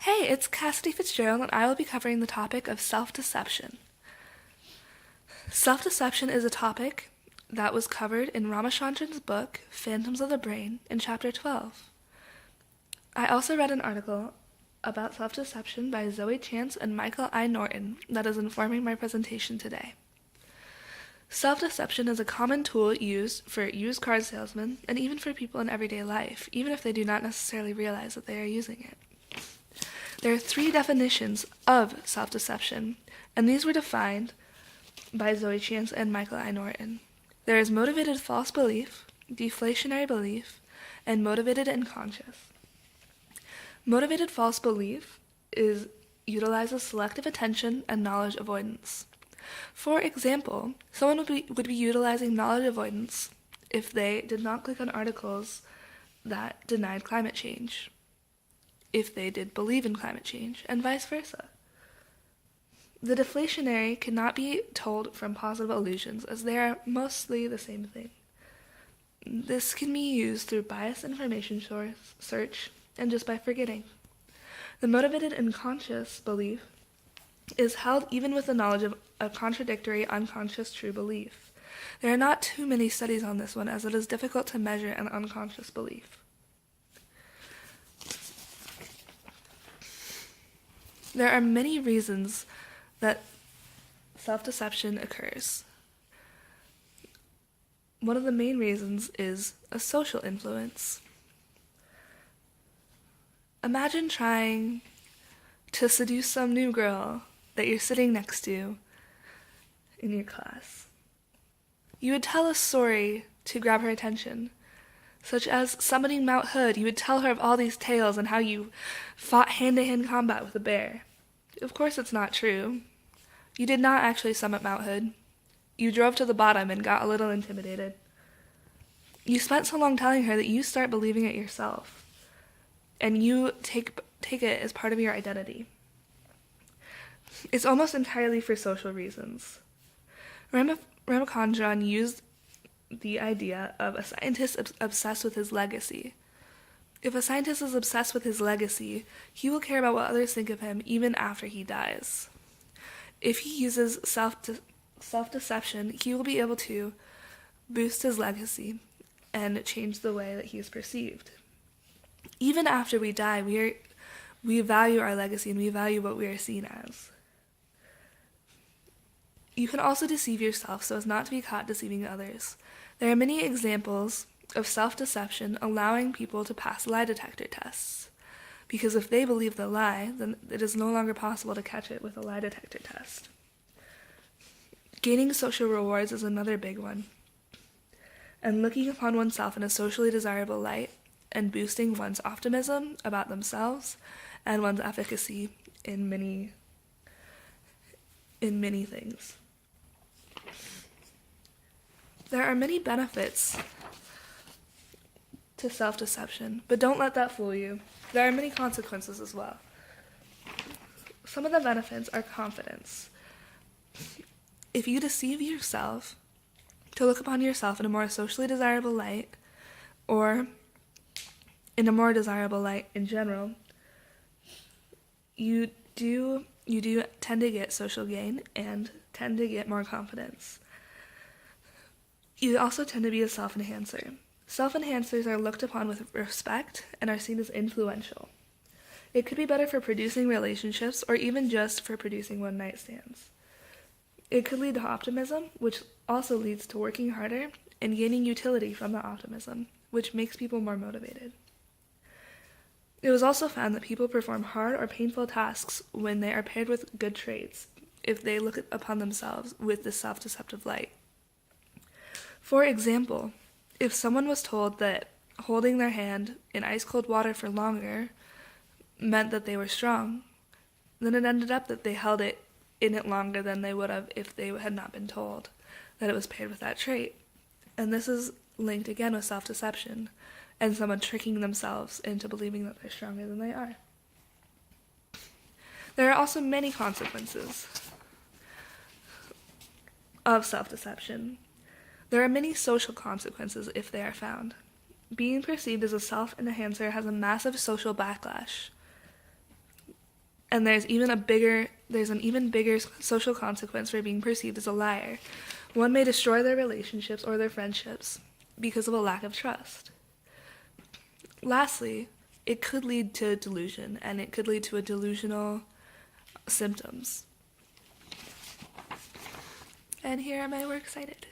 Hey, it's Cassidy Fitzgerald, and I will be covering the topic of self-deception. Self-deception is a topic that was covered in Ramachandran's book, Phantoms of the Brain, in Chapter 12. I also read an article about self-deception by Zoe Chance and Michael I. Norton that is informing my presentation today. Self-deception is a common tool used for used car salesmen and even for people in everyday life, even if they do not necessarily realize that they are using it. There are 3 definitions of self-deception, and these were defined by Zoe Chance and Michael I. Norton. There is motivated false belief, deflationary belief, and motivated unconscious. Motivated false belief utilizes selective attention and knowledge avoidance. For example, someone would be utilizing knowledge avoidance if they did not click on articles that denied climate change, if they did believe in climate change, and vice versa. The deflationary cannot be told from positive illusions, as they are mostly the same thing. This can be used through biased information search and just by forgetting. The motivated unconscious belief is held even with the knowledge of a contradictory unconscious true belief. There are not too many studies on this one, as it is difficult to measure an unconscious belief. There are many reasons that self-deception occurs. One of the main reasons is a social influence. Imagine trying to seduce some new girl that you're sitting next to in your class. You would tell a story to grab her attention, such as summoning Mount Hood. You would tell her of all these tales and how you fought hand-to-hand combat with a bear. Of course it's not true. You did not actually summit Mount Hood. You drove to the bottom and got a little intimidated. You spent so long telling her that you start believing it yourself, and you take it as part of your identity. It's almost entirely for social reasons. Ramachandran used the idea of a scientist obsessed with his legacy. If a scientist is obsessed with his legacy, he will care about what others think of him even after he dies. If he uses self-deception, he will be able to boost his legacy and change the way that he is perceived. Even after we die, we value our legacy and we value what we are seen as. You can also deceive yourself so as not to be caught deceiving others. There are many examples of self-deception allowing people to pass lie detector tests, because if they believe the lie, then it is no longer possible to catch it with a lie detector test. Gaining social rewards is another big one, and looking upon oneself in a socially desirable light and boosting one's optimism about themselves and one's efficacy in many things. There are many benefits to self-deception, but don't let that fool you. There are many consequences as well. Some of the benefits are confidence. If you deceive yourself to look upon yourself in a more socially desirable light, or in a more desirable light in general, you do tend to get social gain and tend to get more confidence. You also tend to be a self-enhancer. Self-enhancers are looked upon with respect and are seen as influential. It could be better for producing relationships or even just for producing one-night stands. It could lead to optimism, which also leads to working harder and gaining utility from the optimism, which makes people more motivated. It was also found that people perform hard or painful tasks when they are paired with good traits, if they look upon themselves with this self-deceptive light. For example, if someone was told that holding their hand in ice-cold water for longer meant that they were strong, then it ended up that they held it in it longer than they would have if they had not been told that it was paired with that trait. And this is linked again with self-deception and someone tricking themselves into believing that they're stronger than they are. There are also many consequences of self-deception. There are many social consequences if they are found. Being perceived as a self-enhancer has a massive social backlash. And there's an even bigger social consequence for being perceived as a liar. One may destroy their relationships or their friendships because of a lack of trust. Lastly, it could lead to delusion, and it could lead to a delusional symptoms. And here are my works cited.